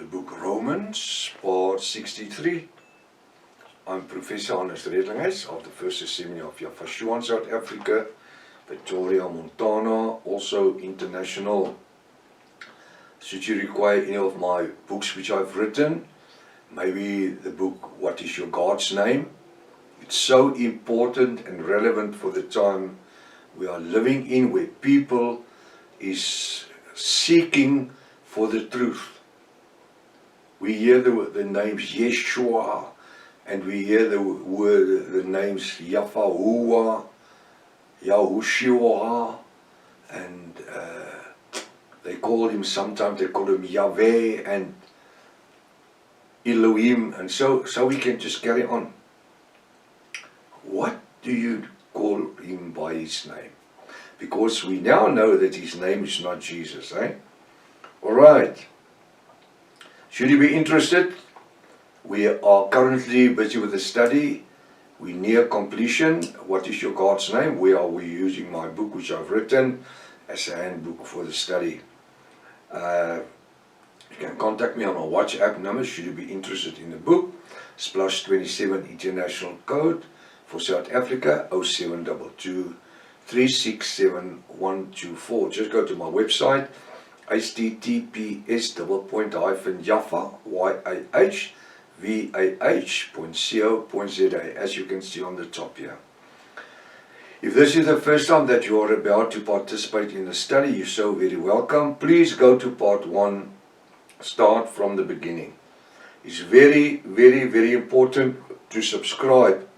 The book Romans, part 63. I'm Professor Hannes Redlinghuis of the First Assembly of Yafashua in South Africa, Victoria, Montana, also international. Should you require any of my books which I've written, maybe the book What is Your God's Name? It's so important and relevant for the time we are living in, where people is seeking for the truth. We hear the names Yeshua, and we hear the names Yahuwah, Yahushua, and they call him, sometimes they call him Yahweh and Elohim, and so we can just carry on. What do you call him by his name? Because we now know that his name is not Jesus, eh? Alright. Should you be interested? We are currently busy with the study. We're near completion. What is your God's name? Where are we using my book which I've written as a handbook for the study? You can contact me on my WhatsApp number should you be interested in the book. It's +27 international code for South Africa, 0722 367 124. Just go to my website, https://yahvah.co.za, as you can see on the top here. If this is the first time that you are about to participate in the study, you're so very welcome. Please go to part 1, start from the beginning. It's very, very, very important to subscribe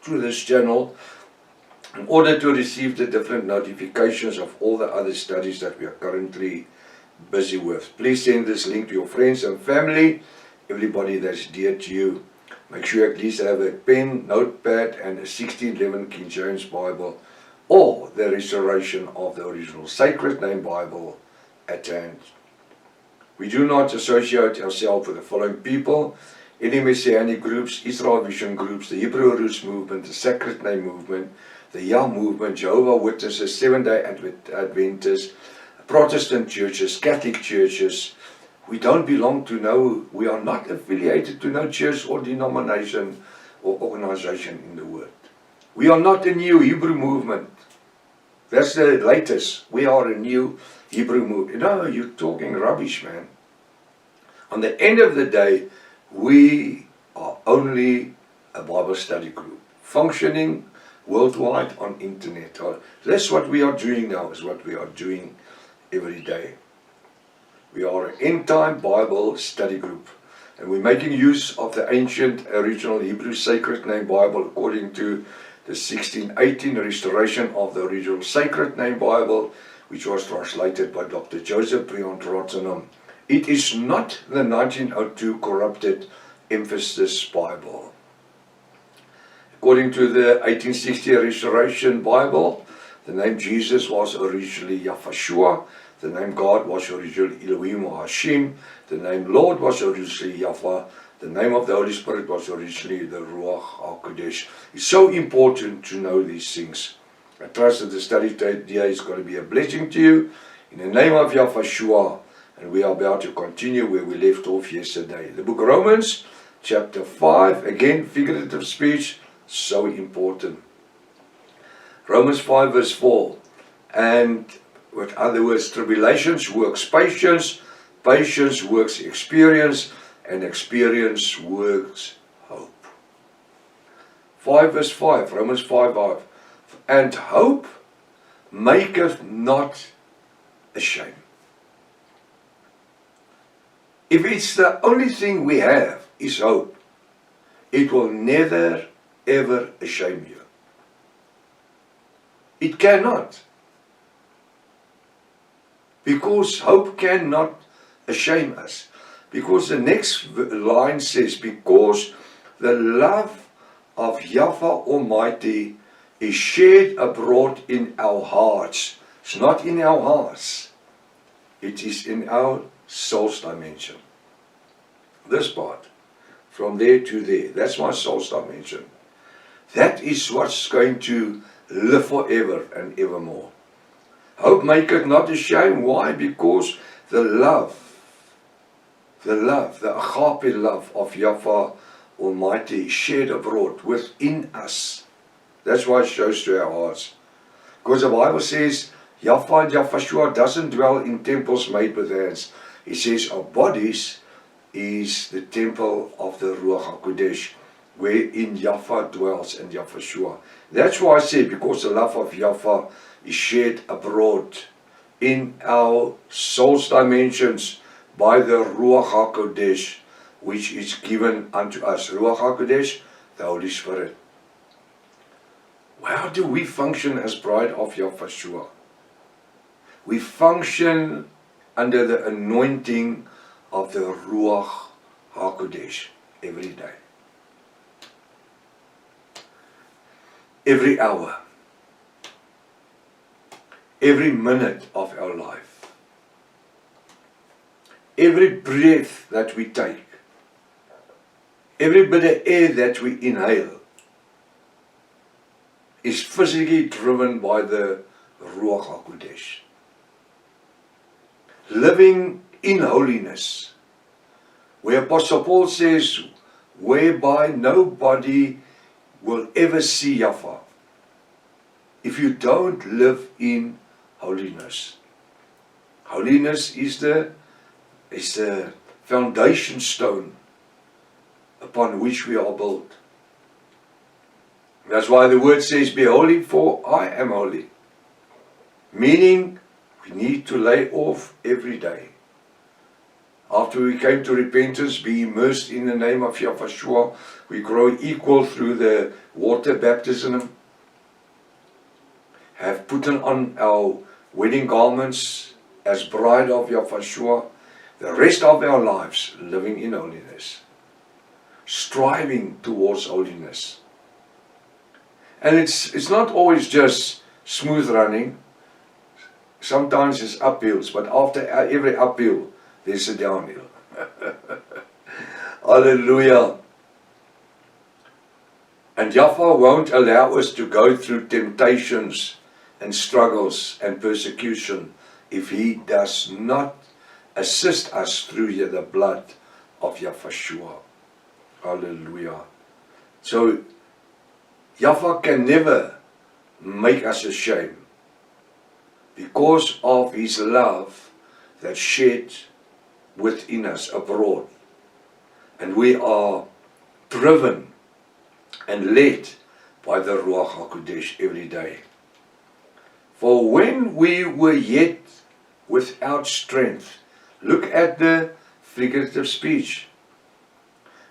to this channel in order to receive the different notifications of all the other studies that we are currently busy with. Please send this link to your friends and family, everybody that's dear to you. Make sure you at least have a pen, notepad, and a 1611 King James Bible, or the Restoration of the Original Sacred Name Bible at hand. We do not associate ourselves with the following people: any Messianic groups, Israel Vision groups, the Hebrew Roots movement, the Sacred Name movement, the Yah movement, Jehovah Witnesses, Seventh-day Adventists, Protestant churches, Catholic churches. We don't belong to we are not affiliated to no church or denomination or organization in the world. We are not a new Hebrew movement. That's the latest. We are a new Hebrew movement. No, you're talking rubbish, man. On the end of the day, we are only a Bible study group, functioning worldwide on internet. That's what we are doing now, is what we are doing every day. We are an end-time Bible study group, and we're making use of the ancient original Hebrew Sacred Name Bible according to the 1618 restoration of the original Sacred Name Bible, which was translated by Dr. Joseph Briant Rottenham. It is not the 1902 corrupted Emphasis Bible. According to the 1860 Restoration Bible, the name Jesus was originally Yafashua, the name God was originally Elohim or Hashim, the name Lord was originally Yahweh, the name of the Holy Spirit was originally the Ruach HaKodesh. It's so important to know these things. I trust that the study today is going to be a blessing to you. In the name of Yahweh, and we are about to continue where we left off yesterday. The book of Romans, chapter 5, again figurative speech, so important. Romans 5 verse 4, and with other words, tribulations works patience, patience works experience, and experience works hope. 5 verse 5, Romans 5:5, and hope maketh not ashamed. If it's the only thing we have is hope, it will never ever shame you. It cannot. Because hope cannot shame us. Because the next line says, because the love of Yahweh Almighty is shared abroad in our hearts. It's not in our hearts. It is in our soul's dimension. This part. From there to there. That's my soul's dimension. That is what's going to live forever and evermore. Hope maketh not ashamed. Why? Because the love the love, the agape love of Yahweh Almighty shed abroad within us. That's why it shows to our hearts. Because the Bible says, Yahweh and Yahweh doesn't dwell in temples made with hands. It says our bodies is the temple of the Ruach HaKodesh, wherein Yahweh dwells and Yahweh. That's why I say, because the love of Yahweh is shed abroad in our soul's dimensions by the Ruach HaKodesh, which is given unto us. Ruach HaKodesh, the Holy Spirit. How do we function as bride of Yahweh? We function under the anointing of the Ruach HaKodesh every day. Every hour. Every minute of our life. Every breath that we take. Every bit of air that we inhale is physically driven by the Ruach HaKodesh. Living in holiness, where Apostle Paul says, whereby nobody will ever see Yahweh if you don't live in holiness. Holiness is the foundation stone upon which we are built. That's why the word says, be holy, for I am holy. Meaning, we need to lay off every day. After we came to repentance, be immersed in the name of Yahweh, we grow equal through the water baptism, have put on our wedding garments as bride of Yahweh, the rest of our lives living in holiness, striving towards holiness. And it's not always just smooth running. Sometimes it's uphills, but after every uphill, there's a downhill. Hallelujah. And Yahweh won't allow us to go through temptations and struggles and persecution if He does not assist us through the blood of Yahweh. Hallelujah. So, Yahweh can never make us ashamed because of His love that's shed within us abroad. And we are driven and led by the Ruach HaKodesh every day. For when we were yet without strength, look at the figurative speech.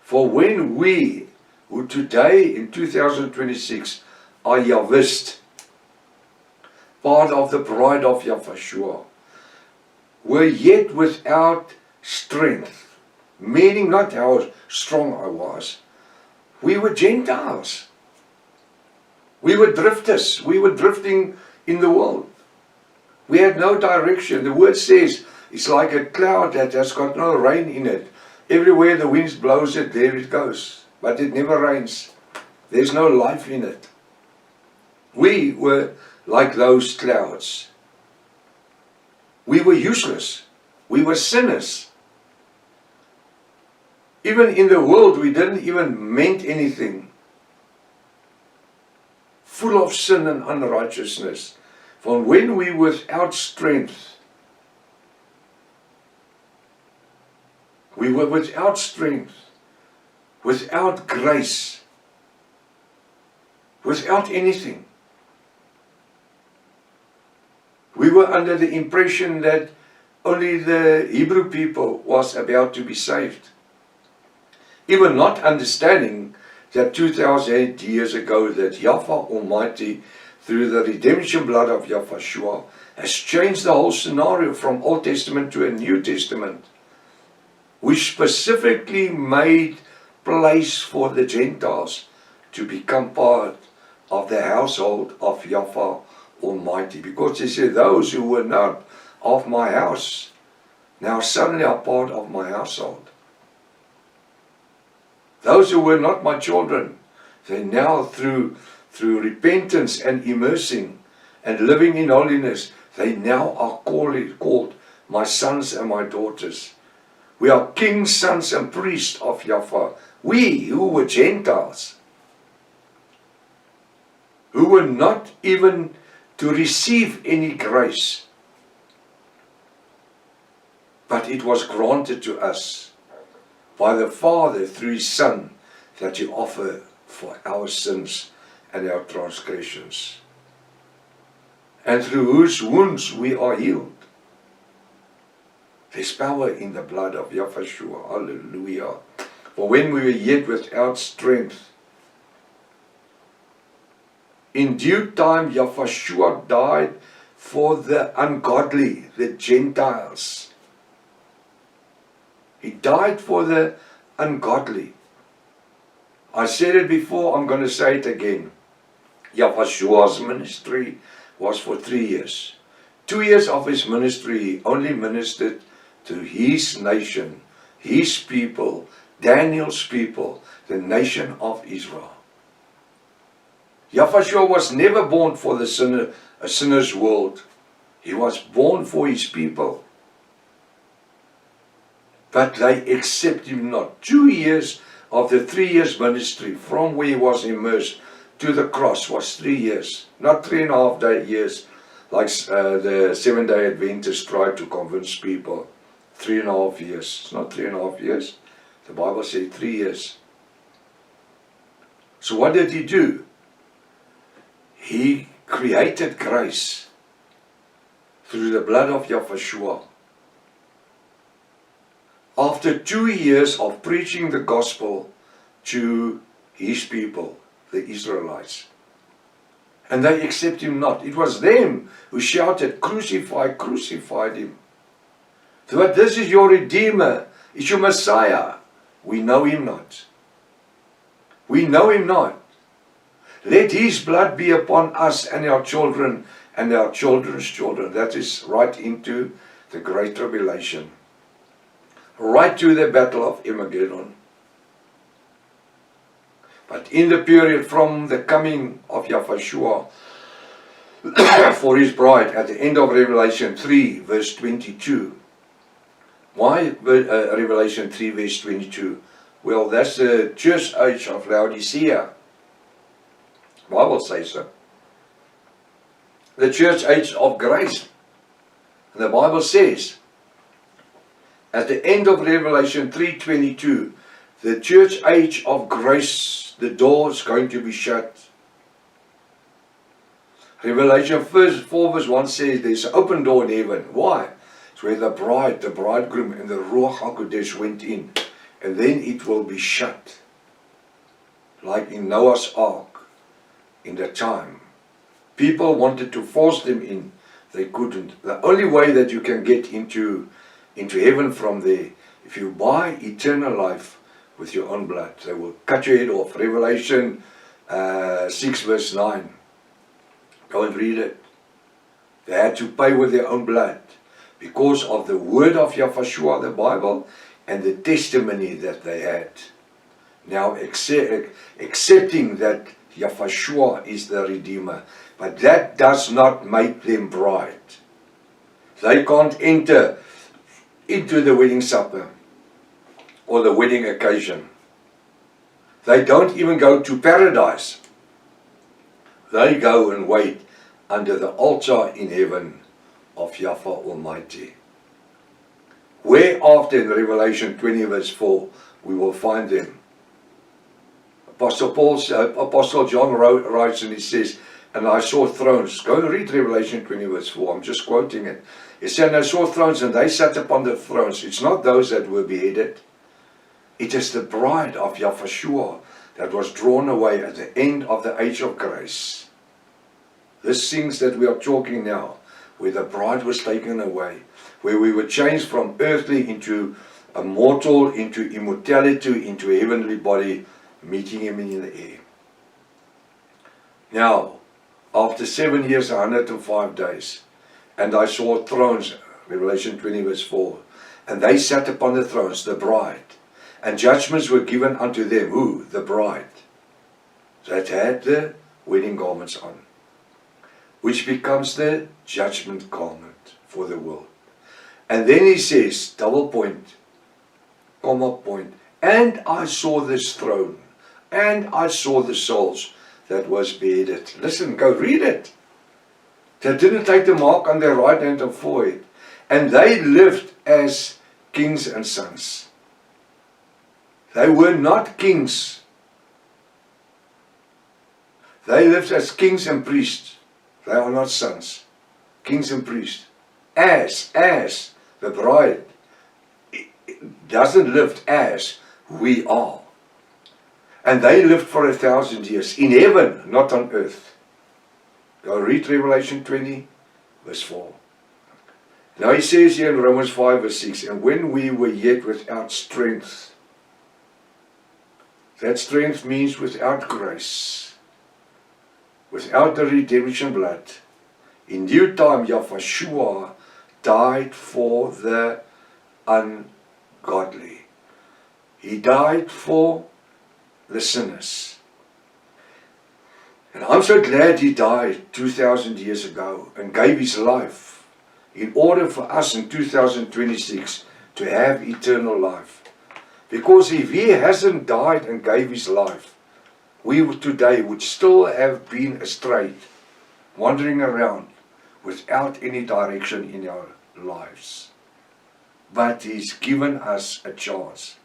For when we, who today in 2026 are Yahwist, part of the bride of Yahweh, were yet without strength, meaning not how strong I was. We were Gentiles. We were drifters. We were drifting in the world. We had no direction. The word says it's like a cloud that has got no rain in it. Everywhere the wind blows it, there it goes. But it never rains. There's no life in it. We were like those clouds. We were useless. We were sinners. Even in the world, we didn't even meant anything. Full of sin and unrighteousness. From when we were without strength, we were without strength, without grace, without anything. We were under the impression that only the Hebrew people was about to be saved. Even not understanding that 2,000 years ago that Yahweh Almighty, through the redemption blood of Yahweh, has changed the whole scenario from Old Testament to a New Testament, which specifically made place for the Gentiles to become part of the household of Yahweh Almighty. Because He said, those who were not of my house, now suddenly are part of my household. Those who were not my children, they now through repentance and immersing and living in holiness, they now are called my sons and my daughters. We are kings, sons and priests of Yahweh. We who were Gentiles, who were not even to receive any grace, but it was granted to us by the Father through His Son, that He offer for our sins and our transgressions, and through whose wounds we are healed. There's power in the blood of Yahweh. Hallelujah. For when we were yet without strength, in due time Yahweh died for the ungodly, the Gentiles. He died for the ungodly. I said it before, I'm going to say it again. Yahweh's ministry was for 3 years. 2 years of His ministry, He only ministered to His nation, His people, Daniel's people, the nation of Israel. Yahweh was never born for a sinner's world. He was born for His people. But they accept Him not. 2 years of the 3 years ministry, from where He was immersed to the cross, was 3 years. Not 3.5 years, like the Seventh-day Adventists tried to convince people. 3.5 years. It's not 3.5 years. The Bible said 3 years. So what did He do? He created grace through the blood of Yahweh. After 2 years of preaching the gospel to His people, the Israelites, and they accept Him not. It was them who shouted, "Crucify, crucify Him." But this is your Redeemer, it's your Messiah. We know Him not. We know Him not. Let His blood be upon us and our children and our children's children. That is right into the Great Tribulation. Right to the battle of Armageddon. But in the period from the coming of Yahweh for His bride, at the end of Revelation 3 verse 22. Why Revelation 3 verse 22? Well, that's the church age of Laodicea. The Bible says so. The church age of grace. And the Bible says, at the end of Revelation 3:22, the church age of grace, the door is going to be shut. Revelation 4 verse 1 says there's an open door in heaven. Why? It's where the bride, the bridegroom and the Ruach HaKodesh went in. And then it will be shut. Like in Noah's Ark, in that time. People wanted to force them in. They couldn't. The only way that you can get into heaven from there, if you buy eternal life with your own blood. They will cut your head off. Revelation 6 verse 9. Go and read it. They had to pay with their own blood because of the word of Yahweh, the Bible, and the testimony that they had. Now accepting that Yahweh is the Redeemer, but that does not make them bride. They can't enter into the wedding supper or the wedding occasion. They don't even go to paradise. They go and wait under the altar in heaven of Yahweh Almighty. Whereafter in Revelation 20 verse 4 we will find them. Apostle John writes and he says, and I saw thrones. Go and read Revelation 20 verse 4. I'm just quoting it. He said, and I saw thrones and they sat upon the thrones. It's not those that were beheaded. It is the bride of Yahweh that was drawn away at the end of the age of grace. These things that we are talking now, where the bride was taken away, where we were changed from earthly into a mortal, into immortality, into a heavenly body, meeting Him in the air. Now, after 7 years, 105 days, and I saw thrones, Revelation 20 verse 4, and they sat upon the thrones, the bride, and judgments were given unto them. Who? The bride, that had the wedding garments on, which becomes the judgment garment for the world. And then he says, double point, comma, point. And I saw this throne, and I saw the souls that was beheaded. Listen, go read it. They didn't take the mark on their right hand and forehead. And they lived as kings and sons. They were not kings. They lived as kings and priests. They are not sons. Kings and priests. As the bride doesn't live as we are. And they lived for 1,000 years in heaven, not on earth. Go read Revelation 20, verse 4. Now he says here in Romans 5, verse 6, and when we were yet without strength, that strength means without grace, without the redemption blood, in due time Yahshua died for the ungodly. He died for the sinners. And I'm so glad he died 2,000 years ago and gave his life in order for us in 2026 to have eternal life. Because if he hasn't died and gave his life, we today would still have been astray, wandering around without any direction in our lives. But he's given us a chance.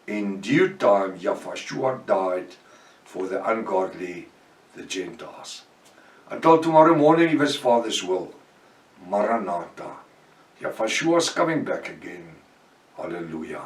In due time, Yahshua died for the ungodly, the Gentiles. Until tomorrow morning, if his Father's will. Maranatha. Yahshua is coming back again. Hallelujah.